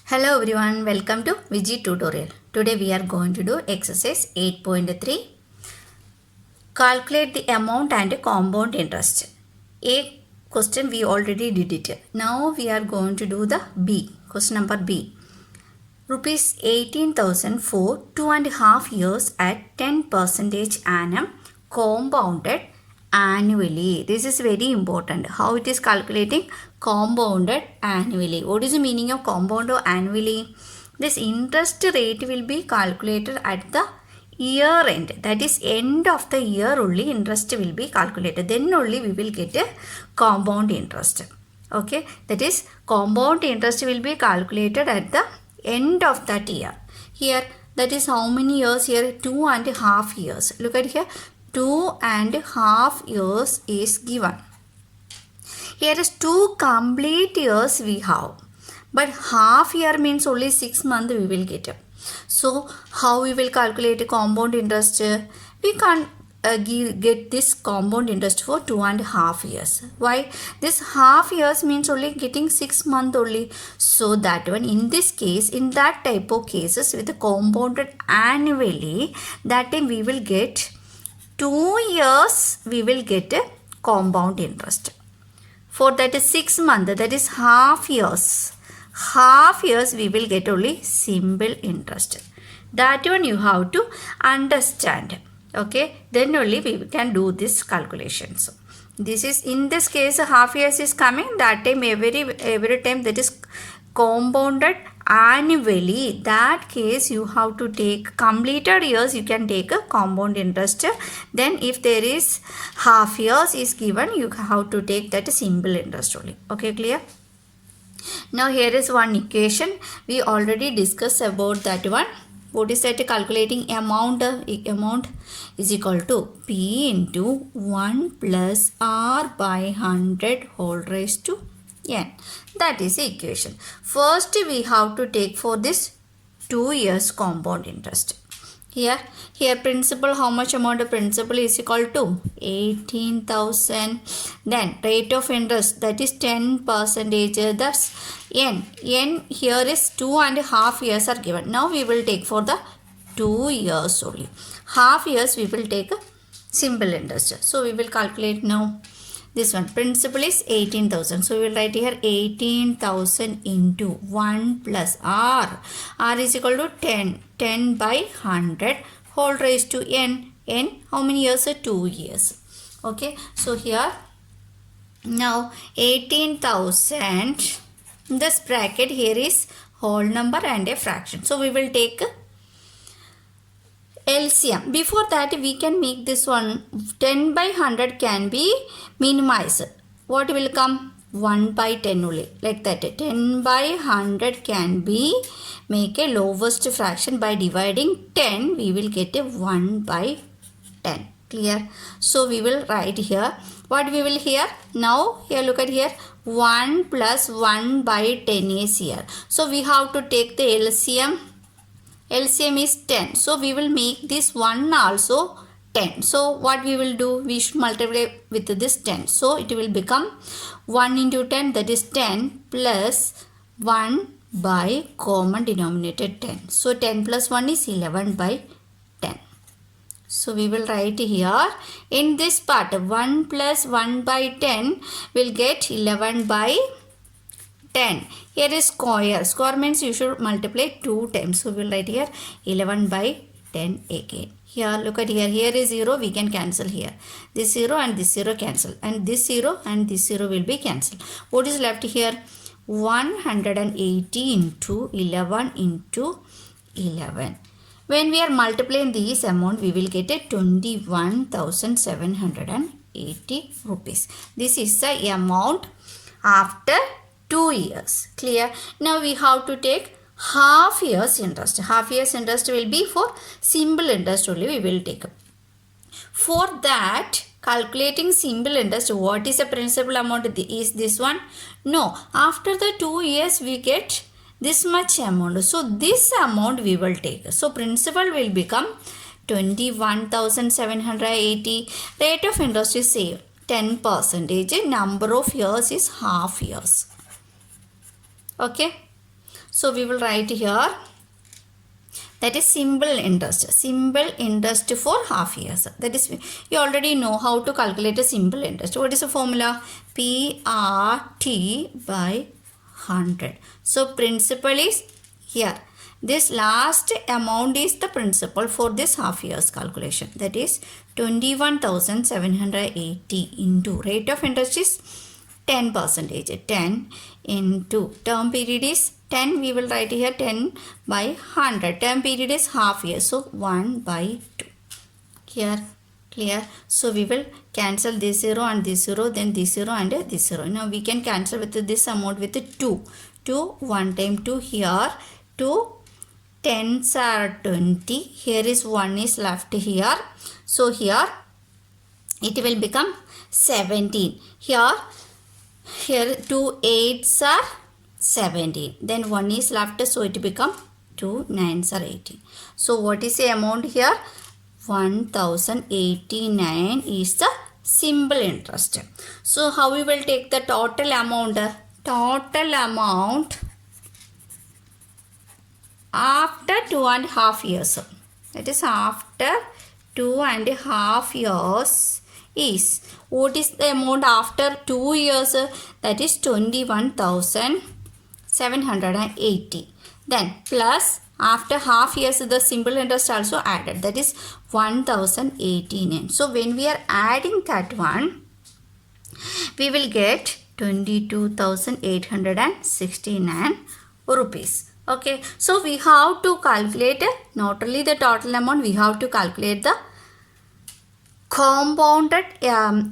Hello everyone, welcome to Viji tutorial. Today we are going to do exercise 8.3. Calculate the amount and compound interest. A question we already did it. Now we are going to do the B. Question number B. Rupees 18,000 for 2.5 years at 10% annum compounded annually. This is very important. How it is calculating? Compounded annually. What is the meaning of compounded annually? This interest rate will be calculated at the year end. That is end of the year only interest will be calculated. Then only we will get a compound interest. Okay. That is compound interest will be calculated at the end of that year. Here that is how many years here? 2.5 years. Look at here. 2.5 years is given. Here is 2 complete years we have. But half year means only 6 months we will get. So how we will calculate compound interest? We can't get this compound interest for 2.5 years. Why? This half years means only getting 6 months only. So that one, in this case, in that type of cases with the compounded annually, that time we will get 2 years we will get a compound interest. For that is 6 months, that is half years. Half years we will get only simple interest. That one you have to understand. Okay, then only we can do this calculations. This is, in this case, half years is coming. That time every time that is compounded annually. That case you have to take completed years. You can take a compound interest. Then if there is half years is given, you have to take that simple interest only. Okay, clear? Now here is one equation. We already discussed about that one. What is that? Calculating amount is equal to P into 1 plus R by 100 whole raised to N. That is the equation. First we have to take for this 2 years compound interest. Here principal, how much amount of principal is equal to 18,000. Then rate of interest, that is 10%. That's N. N here is 2.5 years are given. Now we will take for the 2 years only. Half years we will take a simple interest. So we will calculate now. This one, principal is 18,000. So we will write here 18,000 into 1 plus R. R is equal to 10. 10 by 100 whole raised to N. N, how many years? 2 years. Okay. So here, now 18,000. This bracket here is whole number and a fraction. So we will take LCM. Before that we can make this one 10 by 100 can be minimized. What will come? 1 by 10 only, like that. 10 by 100 can be make a lowest fraction. By dividing 10 we will get a 1 by 10. Clear? So we will write here. What we will here? Now here look at here. 1 plus 1 by 10 is here. So we have to take the LCM. LCM is 10. So we will make this 1 also 10. So what we will do? We should multiply with this 10. So it will become 1 into 10, that is 10 plus 1 by common denominator 10. So 10 plus 1 is 11 by 10. So we will write here in this part 1 plus 1 by 10 will get 11 by 10. Here is square. Square means you should multiply 2 times. So we will write here 11 by 10 again. Here look at here. Here is 0. We can cancel here. This 0 and this 0 cancel. And this 0 and this 0 will be cancelled. What is left here? 180 into 11 into 11. When we are multiplying these amount, we will get a 21,780 rupees. This is the amount after 2 years. Clear? Now we have to take half years interest. Half years interest will be for simple interest only we will take. For that, calculating simple interest, what is the principal amount? Is this one? No. After the 2 years we get this much amount. So this amount we will take. So principal will become 21,780. Rate of interest is say 10%. Number of years is half years. Okay. So we will write here, that is simple interest for half years. That is, you already know how to calculate a simple interest. What is the formula? PRT by 100. So principal is here. This last amount is the principal for this half year's calculation. That is 21,780 into rate of interest is 10%. 10 into term period is 10. We will write here 10 by 100. Term period is half year. So 1 by 2. Here. Clear? So we will cancel this 0 and this 0, then this 0 and this 0. Now we can cancel with this amount with 2. 2, 1 time 2 here. 2 10s are 20. Here is 1 is left here. So here it will become 17. Here 2 8s are 17. Then 1 is left, so it become 2 9s are 18. So what is the amount here? 1089 is the simple interest. So how we will take the total amount? Total amount after 2.5 years. That is after 2.5 years is, what is the amount after 2 years? That is 21,780. Then plus after half years the simple interest also added, that is 1089. So when we are adding that one, we will get 22,869 rupees. Okay, so we have to calculate not only the total amount, we have to calculate the compounded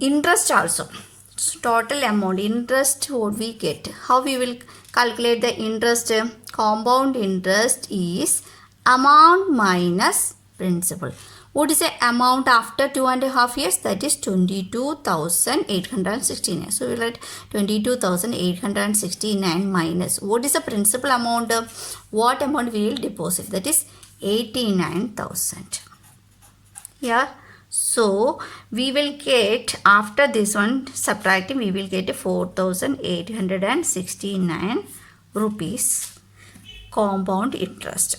interest also. So total amount interest, what we get, how we will calculate the interest? Compound interest is amount minus principal. What is the amount after 2.5 years? That is 22,869. So we will write 22,869 minus, what is the principal amount? What amount we will deposit? That is 89,000. Yeah. So we will get, after this one subtracting, we will get 4,869 rupees compound interest.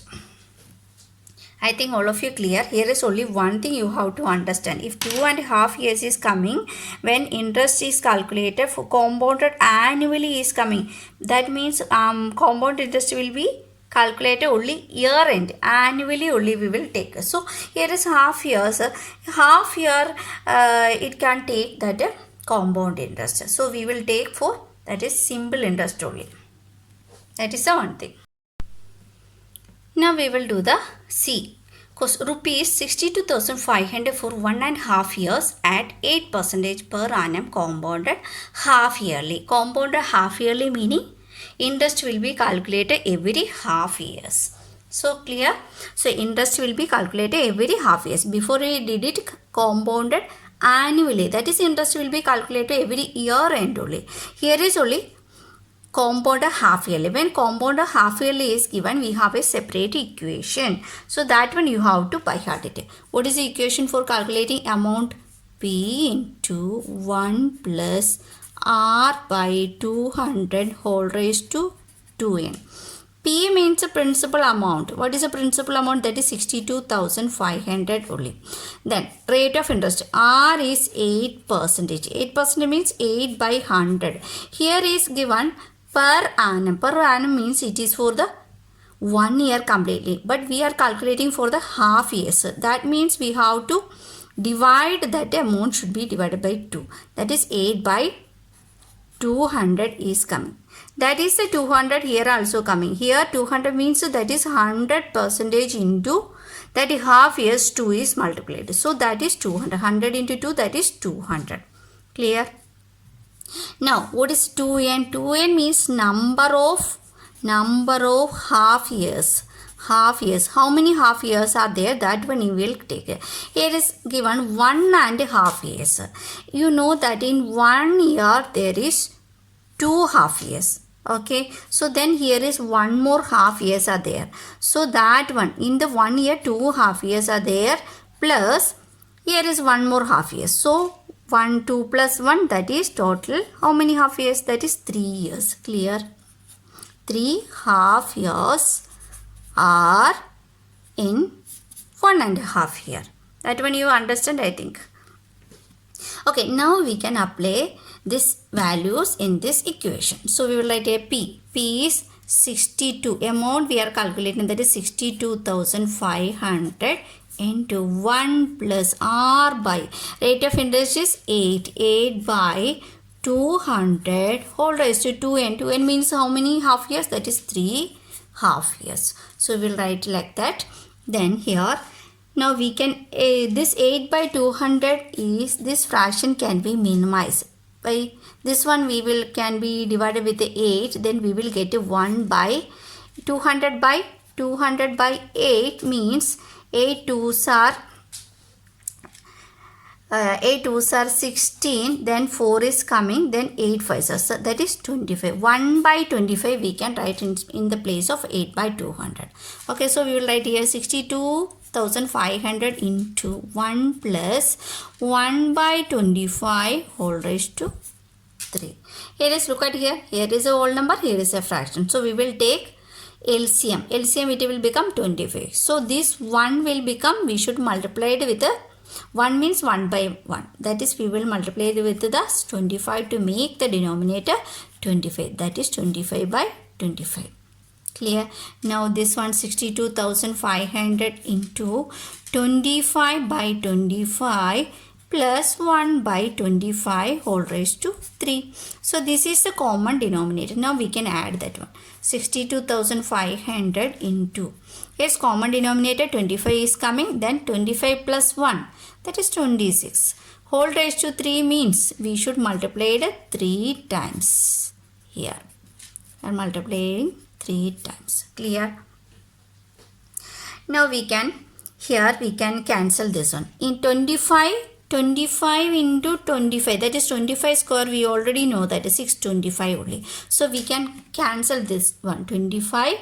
I think all of you clear. Here is only one thing you have to understand. If 2.5 years is coming, when interest is calculated for compounded annually is coming, that means compound interest will be calculated only year end. Annually only we will take. So here is half years. Half year it can take that compound interest. So we will take for, that is simple interest only. That is the one thing. Now we will do the C. Rupees 62,500 for 1.5 years at 8% per annum compounded half yearly. Compounded half yearly meaning interest will be calculated every half years. So clear? So interest will be calculated every half years. Before we did it compounded annually. That is, interest will be calculated every year end only. Here is only compounded half yearly. When compounded half yearly is given, we have a separate equation. So that one you have to by heart it. What is the equation for calculating amount? P into 1 plus R by 200 whole raised to 2n. P means the principal amount. What is the principal amount? That is 62,500 only. Then rate of interest. R is 8%. 8% means 8 by 100. Here is given per annum. Per annum means it is for the 1 year completely. But we are calculating for the half years. That means we have to divide, that amount should be divided by 2. That is 8 by 200 is coming. That is the 200 here also coming. Here 200 means that is 100% into that is half years 2 is multiplied. So that is 200. 100 into 2, that is 200. Clear? Now what is 2n? 2n means number of half years. Half years. How many half years are there? That one you will take. Here is given 1.5 years. You know that in 1 year there is 2 half years. Okay. So then here is 1 more half years are there. So that one, in the 1 year 2 half years are there, plus here is 1 more half years. So 1, 2 plus 1, that is total. How many half years? That is 3 years. Clear? 3 half years are in 1.5 year. That one you understand, I think. Okay, now we can apply these values in this equation. So we will write a P. P is 62. Amount we are calculating, that is 62,500 into 1 plus R by rate of interest is 8. 8 by 200 whole raised to 2n. 2n means how many half years? That is 3 half years. So we will write like that. Then here, now we can, this 8 by 200 is, this fraction can be minimized. By this one we will can be divided with the 8, then we will get a 1 by 200 by 8 means 8 2s are 16, then 4 is coming, then 8 5s are, so that is 25. 1 by 25 we can write in the place of 8 by 200. Okay, so we will write here 62,500 into 1 plus 1 by 25 whole raised to 3. Here is, look at here, here is a whole number, here is a fraction. So we will take LCM. LCM, it will become 25. So this 1 will become, we should multiply it with a 1 means 1 by 1. That is, we will multiply it with the 25 to make the denominator 25. That is 25 by 25. Clear? Now this one 62,500 into 25 by 25 plus 1 by 25 whole raised to 3. So this is the common denominator. Now we can add that one. 62,500 into, yes, common denominator 25 is coming, then 25 plus 1, that is 26. Whole raised to 3 means we should multiply it 3 times. Here I am multiplying 3 times. Clear? Now we can, here we can cancel this one. In 25 into 25, that is 25 square, we already know that is 625 only. So we can cancel this one. 25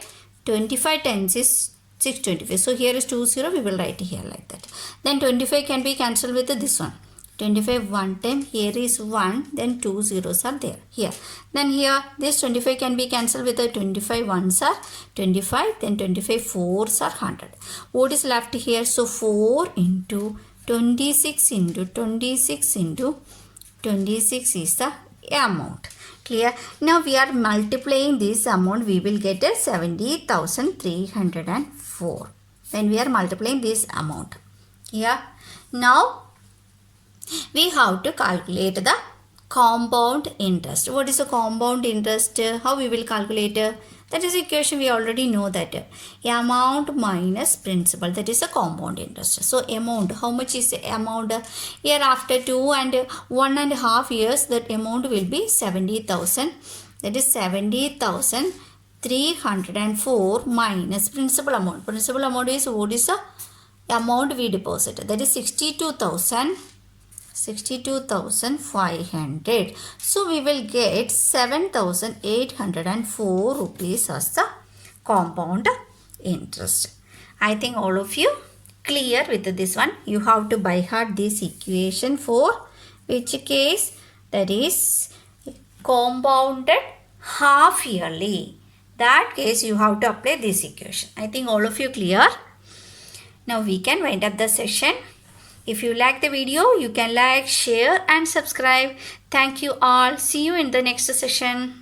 times is 625. So here is 20, we will write here like that. Then 25 can be cancelled with this one. 25 one time, here is 1, then 2 zeros are there here. Then here this 25 can be cancelled with the 25 ones are 25, then 25 fours are 100. What is left here? So 4 into 26 into 26 into 26 is the amount. Clear? Now we are multiplying this amount, we will get a 70,304. Then we are multiplying this amount. Yeah. Now we have to calculate the compound interest. What is the compound interest? How we will calculate? That is equation we already know that. Amount minus principal, that is a compound interest. So amount, how much is the amount? Here after 2 and 1.5 years, that amount will be 70,000. That is 70,304 minus principal amount. Principal amount is, what is the amount we deposited? That is 62,500. So we will get 7,804 rupees as the compound interest. I think all of you clear with this one. You have to by heart this equation for which case? That is compounded half yearly. That case you have to apply this equation. I think all of you clear. Now we can wind up the session. If you like the video, you can like, share and subscribe. Thank you all. See you in the next session.